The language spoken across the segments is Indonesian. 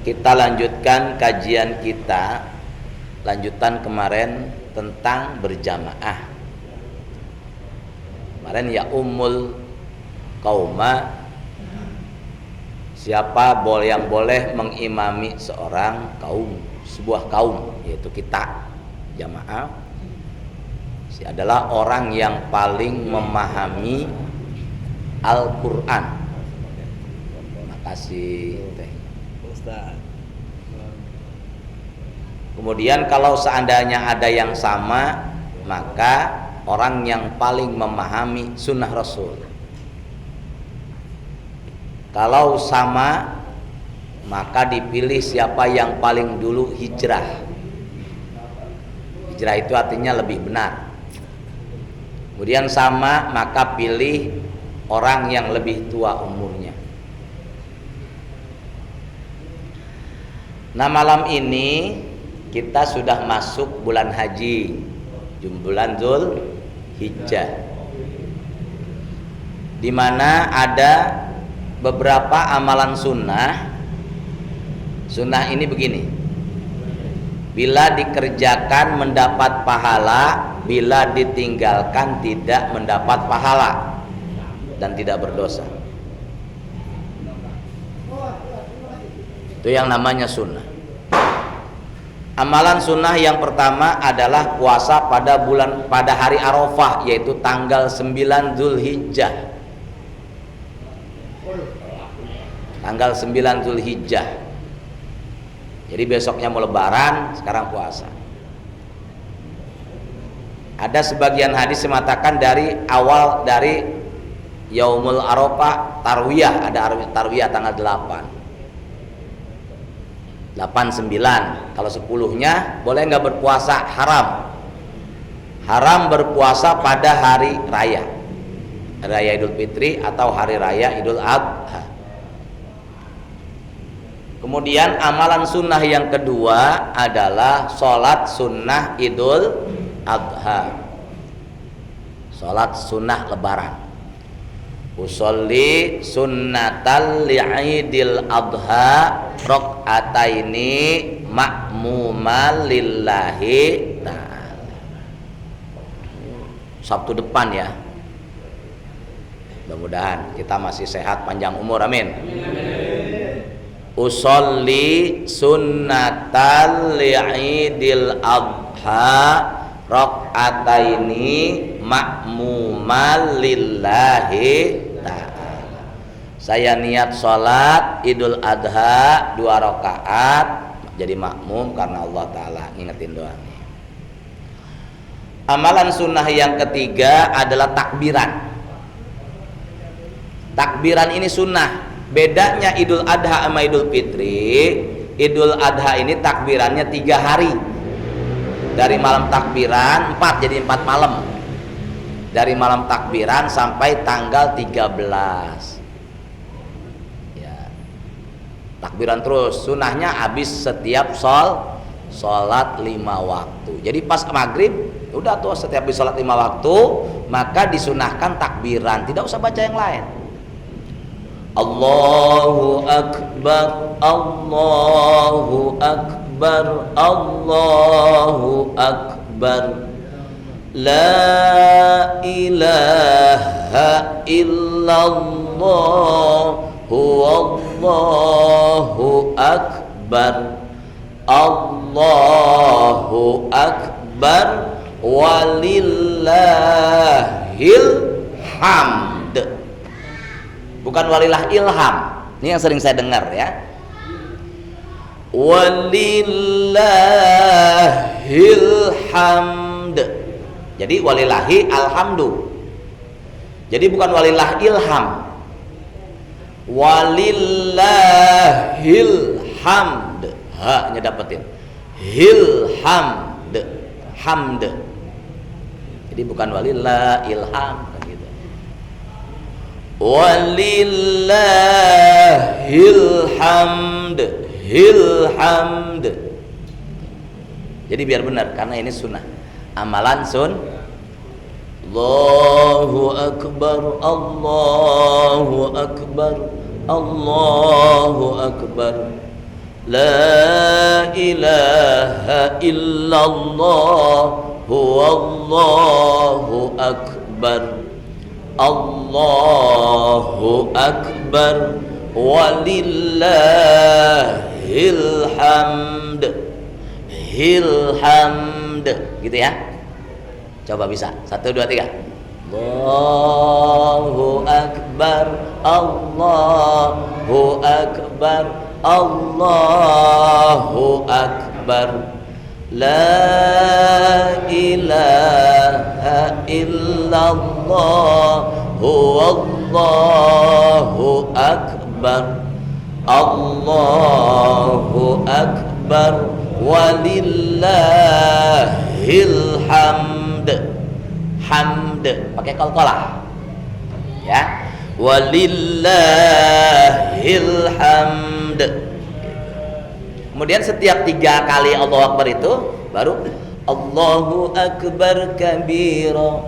Kita lanjutkan kajian kita, lanjutan kemarin tentang berjamaah. Kemarin ya ummul qauma, siapa yang boleh mengimami seorang kaum, sebuah kaum, yaitu kita jamaah, adalah orang yang paling memahami Al-Quran. Makasih Ustaz. Kemudian kalau seandainya ada yang sama, maka orang yang paling memahami sunnah Rasul. Kalau sama, maka dipilih siapa yang paling dulu hijrah. Hijrah itu artinya lebih benar. Kemudian sama, maka pilih orang yang lebih tua umurnya. Nah, malam ini kita sudah masuk bulan haji, bulan Dzulhijjah, di mana ada beberapa amalan sunnah. Sunnah ini begini: bila dikerjakan mendapat pahala, bila ditinggalkan tidak mendapat pahala dan tidak berdosa. Itu yang namanya sunnah. Amalan sunnah yang pertama adalah puasa pada hari Arafah, yaitu tanggal 9 Dzulhijjah. Tanggal 9 Dzulhijjah. Jadi besoknya mau lebaran, sekarang puasa. Ada sebagian hadis mengatakan dari Yaumul Arafah tarwiyah, ada tarwiyah tanggal 8. 8-9. Kalau 10-nya boleh nggak berpuasa? Haram berpuasa pada hari raya, Raya Idul Fitri atau hari raya Idul Adha. Kemudian amalan sunnah yang kedua adalah sholat sunnah Idul Adha, sholat sunnah lebaran. Usolli sunnatal li'idil adha rok'ataini ma'mumal lillahi ta'ala. Sabtu depan ya, mudah-mudahan kita masih sehat panjang umur, amin. Usolli sunnatal li'idil adha rok'ataini ma'mumal lillahi ta'ala. Saya niat sholat Idul Adha 2 rakaat jadi makmum karena Allah Ta'ala ngingetin doanya. Amalan sunnah yang ketiga adalah takbiran. Takbiran ini sunnah. Bedanya Idul Adha sama Idul Fitri, Idul Adha ini takbirannya 3 hari. Dari malam takbiran 4 jadi 4 malam. Dari malam takbiran sampai tanggal 13. Takbiran terus, sunnahnya habis setiap sholat 5 waktu. Jadi pas maghrib udah tuh, setiap habis sholat 5 waktu maka disunahkan takbiran, tidak usah baca yang lain. Allahu Akbar, Allahu Akbar, Allahu Akbar, La ilaha illallah, Allahu Akbar, Allahu Akbar, walillahil hamd. Bukan walilah ilham. Ini yang sering saya dengar ya. Walillahil hamd. Jadi walillahi alhamdu. Jadi bukan walilah ilham. Walillahil hamd, ha-nya dapetin, hil hamd, hamd. Jadi bukan walillah ilham kan gitu. Walillahil hamd, hil hamd. Jadi biar benar karena ini sunnah, amalan Allahu Akbar, Allahu Akbar, Allahu Akbar, La ilaha illallah huwallahu akbar. Allahu akbar walillahil hamd. Hilhamd, gitu ya. Coba bisa. 1, 2, 3. Allahu akbar. Allahu akbar. Allahu akbar. La ilaha illallah huwallahu akbar. Allahu akbar walillahil hamd. Hamd pakai qalqalah ya. Walillahil hamd. Kemudian setiap 3 kali Allahu Akbar itu baru Allahu Akbar kabira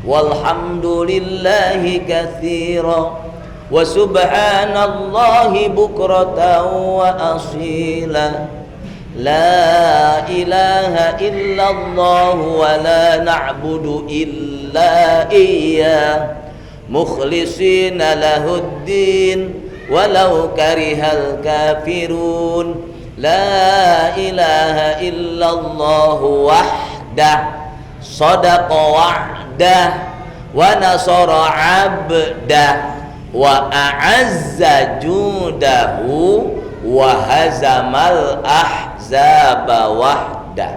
walhamdulillahi katsira wa subhanallahi bukratan wa asila. La ilaha illallah wa la na'budu illa iyyah mukhlisina lahuddin walau karihal kafirun. La ilaha illallah wahdah sadaqa wa'dah wa nasara 'abdah wa a'azza judahu wa hazamal ahzaba wahdah.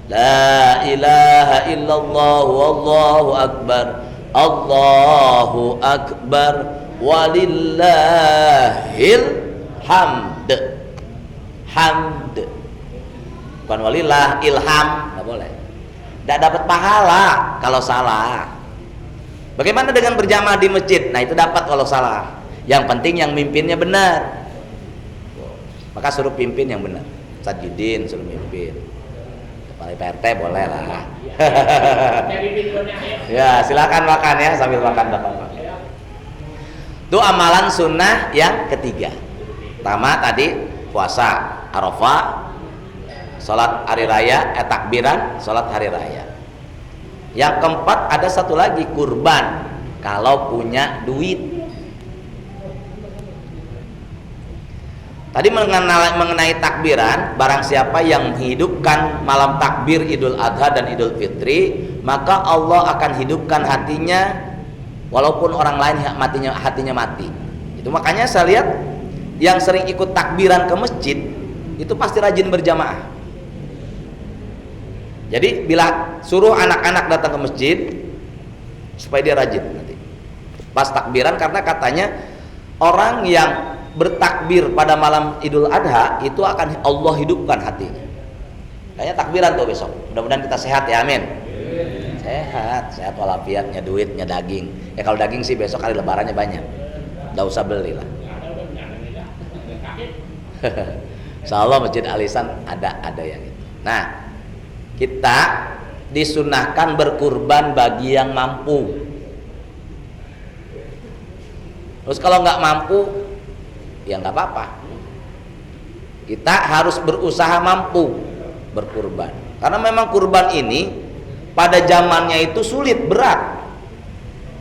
La ilaha illallah wallahu akbar. Allahu akbar walillahil hamd. Hamd bukan walillah ilham, nggak boleh, nggak dapat pahala kalau salah. Bagaimana dengan berjamaah di masjid? Nah itu dapat kalau salah. Yang penting yang mimpinnya benar, maka suruh pimpin yang benar. Sajidin suruh mimpin, kepala PRT boleh lah. Ya silakan makan ya, sambil makan bapak. Itu amalan sunnah yang ketiga. Pertama tadi puasa Arafah, sholat hari raya, takbiran, sholat hari raya. Yang keempat ada satu lagi, kurban kalau punya duit. Tadi mengenai takbiran, barang siapa yang menghidupkan malam takbir Idul Adha dan Idul Fitri, maka Allah akan hidupkan hatinya walaupun orang lain hatinya mati. Itu makanya saya lihat yang sering ikut takbiran ke masjid itu pasti rajin berjamaah. Jadi bila suruh anak-anak datang ke masjid supaya dia rajin nanti pas takbiran, karena katanya orang yang bertakbir pada malam Idul Adha itu akan Allah hidupkan hatinya. Kayaknya takbiran tuh besok. Mudah-mudahan kita sehat ya, amin. Sehat walafiatnya, duitnya, daging. Ya kalau daging sih besok kali lebarannya banyak. Nggak usah beli lah. Insyaallah Masjid Al-Ihsan ada yang itu. Nah, kita disunahkan berkurban bagi yang mampu. Terus kalau nggak mampu, ya nggak apa-apa. Kita harus berusaha mampu berkurban. Karena memang kurban ini pada zamannya itu sulit, berat.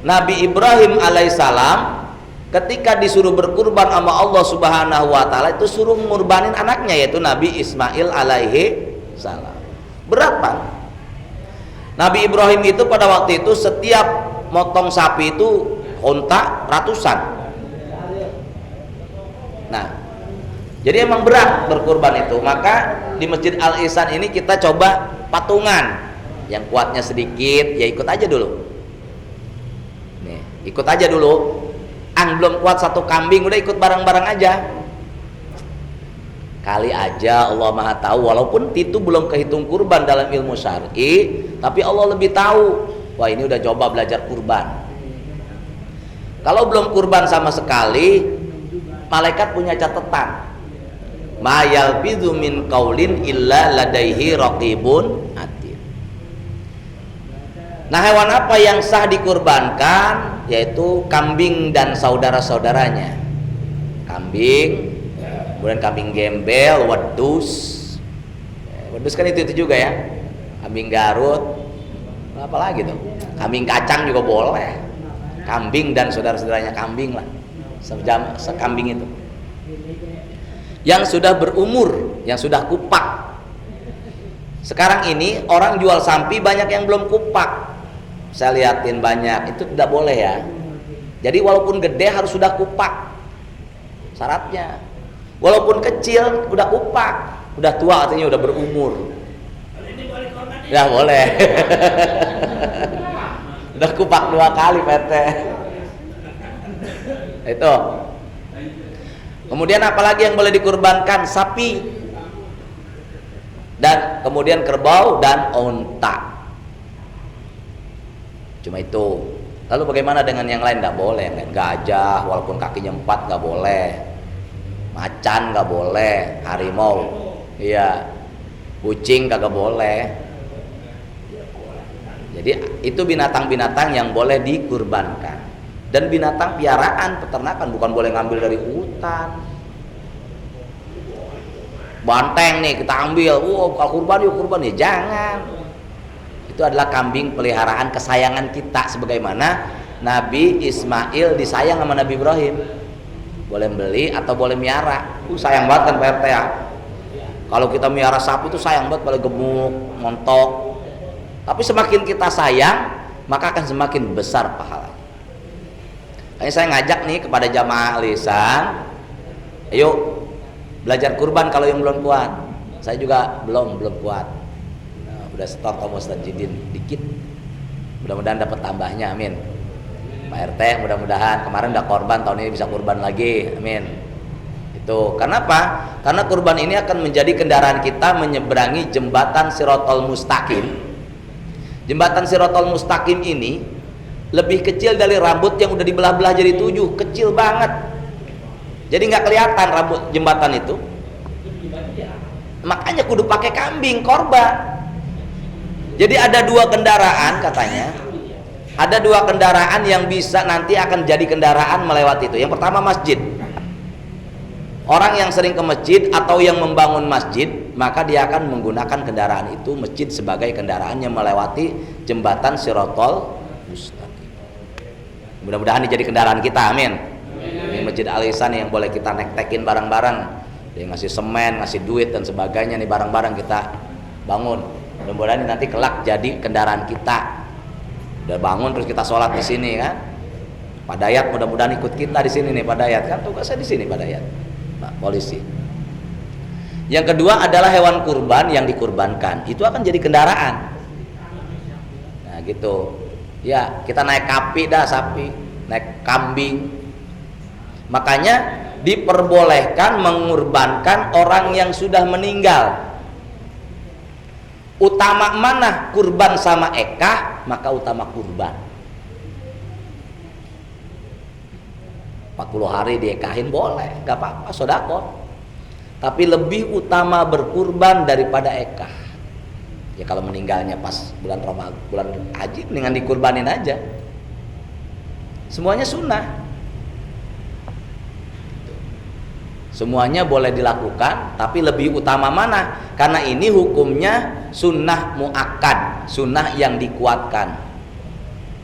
Nabi Ibrahim alaihissalam ketika disuruh berkurban sama Allah Subhanahu wa taala itu suruh ngurbanin anaknya, yaitu Nabi Ismail alaihi salam. Berat, Pak. Nabi Ibrahim itu pada waktu itu setiap motong sapi itu onta ratusan. Nah, jadi emang berat berkurban itu. Maka di Masjid Al-Ihsan ini kita coba patungan. Yang kuatnya sedikit ya ikut aja dulu. Nih, ikut aja dulu. Belum kuat satu kambing udah ikut bareng-bareng aja. Kali aja Allah Maha tahu, walaupun itu belum kehitung kurban dalam ilmu syar'i, tapi Allah lebih tahu. Wah, ini udah coba belajar kurban. Kalau belum kurban sama sekali, malaikat punya catatan. Ma yalfidzu min qaulin illa ladaihi raqibun atid. Nah, hewan apa yang sah dikurbankan? Yaitu kambing dan saudara-saudaranya. Kambing, Kemudian kambing gembel, wedus. Wedus kan itu juga ya. Kambing Garut. Apa lagi tuh? Kambing kacang juga boleh. Kambing dan saudara-saudaranya kambing lah. Sekambing itu. Yang sudah berumur, yang sudah kupak. Sekarang ini orang jual sapi banyak yang belum kupak. Saya liatin banyak, itu tidak boleh ya. Jadi walaupun gede harus sudah kupak. Syaratnya. Walaupun kecil udah kupak, udah tua artinya udah berumur. Ya boleh. Udah kupak 2 kali PT. Itu. Kemudian apalagi yang boleh dikurbankan? Sapi. Dan kemudian kerbau dan onta. Cuma itu. Lalu bagaimana dengan yang lain? Nggak boleh. Gajah walaupun kakinya 4 nggak boleh. Macan nggak boleh. Harimau, iya. Kucing kagak boleh. Jadi itu binatang-binatang yang boleh dikurbankan. Dan binatang piaraan, peternakan, bukan boleh ngambil dari hutan. Banteng nih kita ambil, kalau kurban yuk kurban, ya jangan. Itu adalah kambing peliharaan kesayangan kita, sebagaimana Nabi Ismail disayang sama Nabi Ibrahim. Boleh beli atau boleh miara. Sayang banget kan Pak RT ya. Kalau kita miara sapi itu sayang banget, paling gemuk, montok. Tapi semakin kita sayang, maka akan semakin besar pahala. Kayaknya saya ngajak nih kepada jamaah lisan, ayo belajar kurban kalau yang belum kuat. Saya juga belum kuat. Nah, udah start sama Ustaz Jidin dikit. Mudah-mudahan dapat tambahnya, amin. Pak RT mudah-mudahan kemarin udah korban, tahun ini bisa kurban lagi, amin. Itu karena apa? Karena kurban ini akan menjadi kendaraan kita menyeberangi jembatan Shiratal Mustaqim. Jembatan Shiratal Mustaqim ini lebih kecil dari rambut yang udah dibelah-belah jadi 7, kecil banget. Jadi nggak kelihatan rambut jembatan itu. Makanya kudu pakai kambing korban. Jadi ada 2 kendaraan katanya. Ada 2 kendaraan yang bisa nanti akan jadi kendaraan melewati itu. Yang pertama masjid. Orang yang sering ke masjid atau yang membangun masjid, maka dia akan menggunakan kendaraan itu, masjid, sebagai kendaraan yang melewati jembatan Shiratal Mustaqim. Mudah-mudahan ini jadi kendaraan kita, amin. Ini Masjid Al Ihsan yang boleh kita nektekin barang-barang. Dia ngasih semen, ngasih duit dan sebagainya, nih barang-barang kita bangun. Mudah-mudahan ini nanti kelak jadi kendaraan kita. Udah bangun terus kita sholat di sini kan. Pak Dayat mudah-mudahan ikut kita di sini nih Pak Dayat, kan tugasnya di sini Pak Dayat. Pak polisi. Yang kedua adalah hewan kurban yang dikurbankan. Itu akan jadi kendaraan. Nah, gitu. Ya, kita naik kapi dah, sapi, naik kambing. Makanya diperbolehkan mengurbankan orang yang sudah meninggal. Utama mana, kurban sama ekah? Maka utama kurban. 40 hari diekahin boleh, gak apa-apa, sodakot. Tapi lebih utama berkurban daripada ekah. Ya kalau meninggalnya pas bulan Ramadan, bulan haji, mendingan dikurbanin aja. Semuanya sunnah. Semuanya boleh dilakukan, tapi lebih utama mana? Karena ini hukumnya sunnah muakkad, sunnah yang dikuatkan.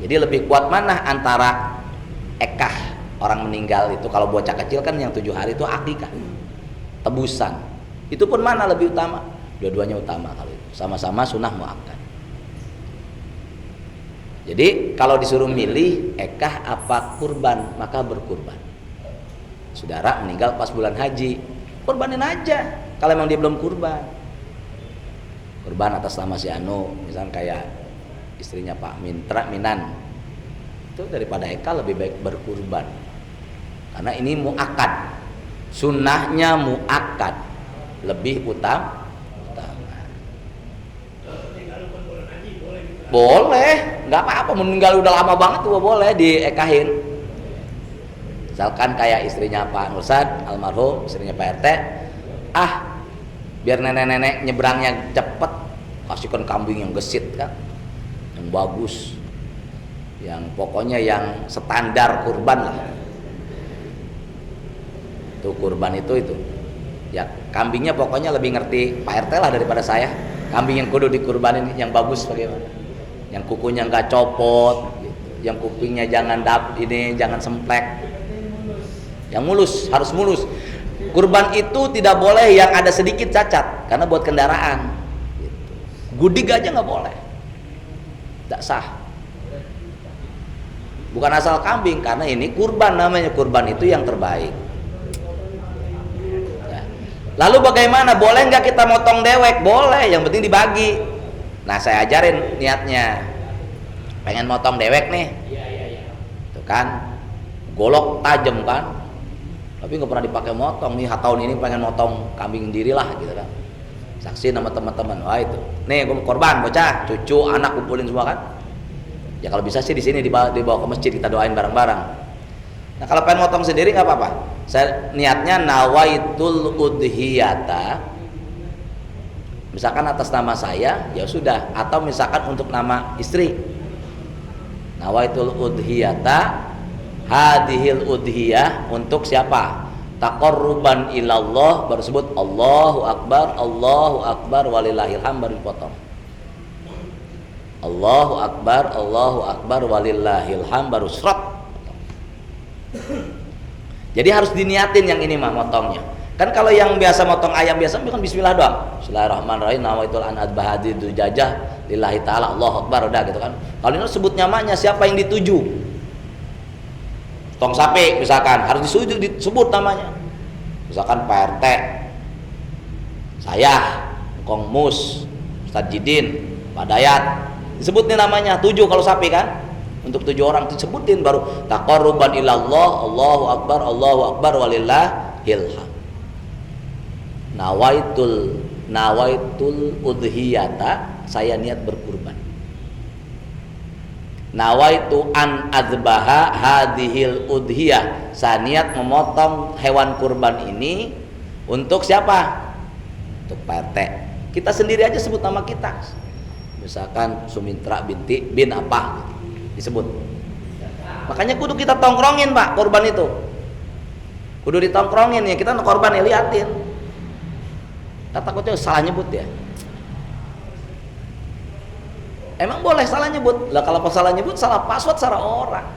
Jadi lebih kuat mana antara ekah? Orang meninggal itu kalau bocah kecil kan yang 7 hari itu akikah, tebusan. Itu pun mana lebih utama? Dua-duanya utama kalau itu. Sama-sama sunnah muakkad. Jadi kalau disuruh milih ekah apa kurban, maka berkurban. Saudara meninggal pas bulan haji, kurbanin aja. Kalau memang dia belum kurban, kurban atas nama si Anu, misalnya kayak istrinya Pak Minan. Itu daripada ekah lebih baik berkurban. Karena ini muakkad, sunnahnya muakkad, lebih utama. Boleh, nggak apa-apa. Meninggal udah lama banget tuh boleh diekahin. Misalkan kayak istrinya Pak Nursad almarhum, istrinya Pak RT, biar nenek-nenek nyebrangnya cepet, kasihkan kambing yang gesit kan, yang bagus, yang pokoknya yang standar kurban lah. Tuh kurban itu ya, kambingnya pokoknya lebih ngerti Pak RT lah daripada saya. Kambing yang kudu dikurbanin yang bagus bagaimana, yang kukunya nggak copot gitu. Yang kupingnya jangan jangan semplek, yang mulus, harus mulus. Kurban itu tidak boleh yang ada sedikit cacat, karena buat kendaraan gitu. Gudik aja nggak boleh, tidak sah. Bukan asal kambing, karena ini kurban, namanya kurban itu yang terbaik. Lalu bagaimana? Boleh nggak kita motong dewek? Boleh, yang penting dibagi. Nah, saya ajarin niatnya. Pengen motong dewek nih, tuh kan, golok tajam kan, tapi nggak pernah dipakai motong nih. Tahun ini pengen motong kambing sendiri lah, gitu kan. Saksi nama teman-teman, wah itu. Nih, gue korban, bocah, cucu, anak kumpulin semua kan. Ya kalau bisa sih di sini dibawa ke masjid, kita doain bareng-bareng. Nah kalau pengen motong sendiri nggak apa-apa. Saya niatnya nawaitul udhiyata, misalkan atas nama saya, ya sudah. Atau misalkan untuk nama istri, nawaitul udhiyata hadhil udhiyah, untuk siapa? Taqarruban ilallah, baru sebut Allahu Akbar walillahil hamd, baru dipotong. Allahu Akbar walillahil hamd, baru srot. Jadi harus diniatin yang ini mah motongnya. Kan kalau yang biasa motong ayam biasa bukan bismillah doang. Bismillahirrahmanirrahim, nawaitul an adbahadi dujajah lillahi taala, Allahu Akbar, udah gitu kan. Kalau ini sebut namanya, siapa yang dituju. Tong sapi misalkan harus disebut namanya. Misalkan Pak RT, saya, Kong Mus, Ustadz Jidin, Pak Dayat, disebutin namanya, 7 kalau sapi kan, untuk 7 orang disebutin, baru taqarruban ilallah, Allahu Akbar walillahil hamd. Nawaitul udhiyata, saya niat berkurban. Nawaitu an adzbaha hadhil udhiyah, saya niat memotong hewan kurban ini untuk siapa? Untuk Pak RT. Kita sendiri aja sebut nama kita, misalkan Sumitra binti bin apa gitu, disebut. Makanya kudu kita tongkrongin Pak, korban itu kudu ditongkrongin ya, kita korban ya, liatin. Kita takutnya salah nyebut ya. Emang boleh salah nyebut lah, kalau salah nyebut salah password, salah orang.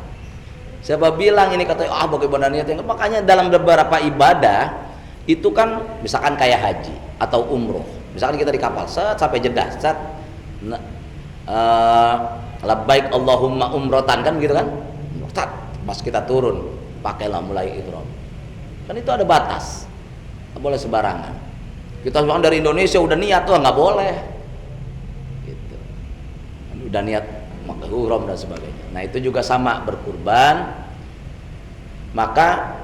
Siapa bilang ini katanya bagaimana niatnya? Makanya dalam beberapa ibadah itu kan, misalkan kayak haji atau umroh, misalkan kita di kapal sampai Jeddah, labbaik Allahumma umrotan kan gitu kan, pas kita turun pakailah mulai ihram, kan itu ada batas, nggak boleh sembarangan. Kita bilang dari Indonesia udah niat tuh nggak boleh gitu. Udah niat maka ihram dan sebagainya. Nah itu juga sama berkurban, maka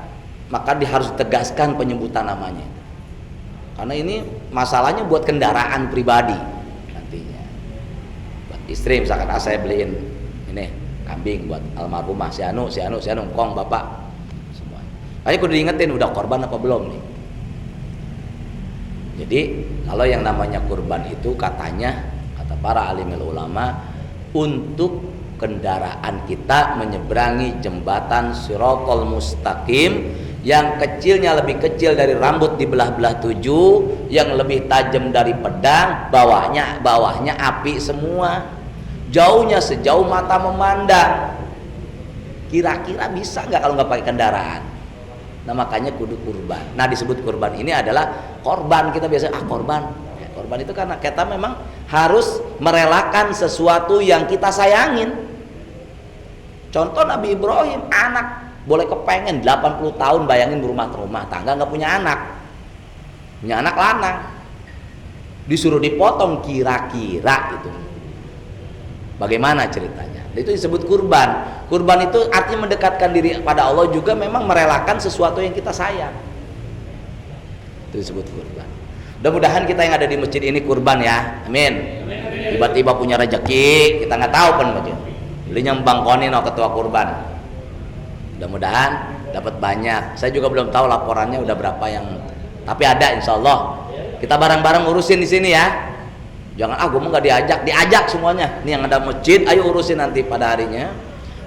harus ditegaskan penyebutan namanya, karena ini masalahnya buat kendaraan pribadi nantinya. Buat istri misalkan, saya beliin ini kambing buat almarhumah si anu, kong bapak semua. Ayo kudu diingetin udah korban apa belum nih. Jadi kalau yang namanya kurban itu katanya, kata para alimul ulama, untuk kendaraan kita menyeberangi jembatan Shiratal Mustaqim yang kecilnya lebih kecil dari rambut dibelah-belah 7, yang lebih tajam dari pedang, bawahnya api semua, jauhnya sejauh mata memandang. Kira-kira bisa nggak kalau nggak pakai kendaraan? Nah makanya kudu kurban. Nah disebut kurban ini adalah korban, kita biasa korban. Ya, korban itu karena kita memang harus merelakan sesuatu yang kita sayangin. Contoh Nabi Ibrahim, anak boleh kepengen 80 tahun, bayangin berumah tangga nggak punya anak lanang, disuruh dipotong, kira-kira itu bagaimana ceritanya? Itu disebut kurban. Kurban itu artinya mendekatkan diri pada Allah, juga memang merelakan sesuatu yang kita sayang. Itu disebut kurban. Mudah-mudahan kita yang ada di masjid ini kurban ya, amin. Tiba-tiba punya rezeki, kita nggak tahu kan macam. Belinya mbangkoni ketua kurban. Mudah-mudahan dapat banyak. Saya juga belum tahu laporannya udah berapa yang, tapi ada insya Allah. Kita bareng-bareng urusin di sini ya. Jangan gue mau nggak diajak semuanya. Ini yang ada masjid, ayo urusin nanti pada harinya.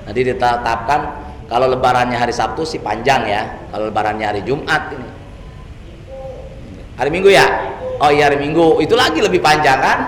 Nanti ditetapkan kalau lebarannya hari Sabtu sih panjang ya. lebarannya hari Jumat ini. Hari Minggu ya? Oh iya hari Minggu. Itu lagi lebih panjang kan?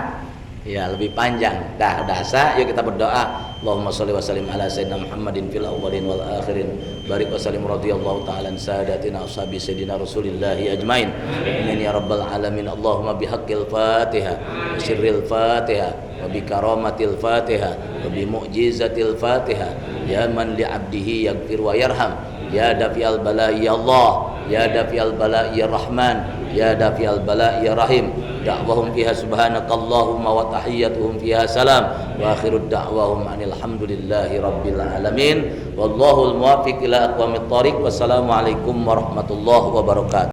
Ya lebih panjang. Dah sah. Yuk kita berdoa. Allahumma sholli wa sallim ala sayyidina Muhammadin fil awwalin wal akhirin. Barik wa sallim radhiyallahu ta'ala an sadatina ashabi sayyidina Rasulillahi ajmain. Amin ya rabbal alamin. Allahumma bihaqqil Fatihah wa sirril Fatihah wa bi karamatil Fatihah wa bi mu'jizatil Fatihah. Ya man li 'abdihi yaghfir wa yarham. Ya dafi'al bala'i ya Allah. Ya dafi'al bala'i ya Rahman. Ya dafi'al bala'i ya Rahim. Da'wahum fiha subhanakallahumma wa tahiyyatuhum fiha salam wa akhirud da'wahum anil hamdulillahi rabbil alamin. Wallahul muwaffiq ila aqwamit thoriq. Wassalamualaikum warahmatullahi wabarakatuh.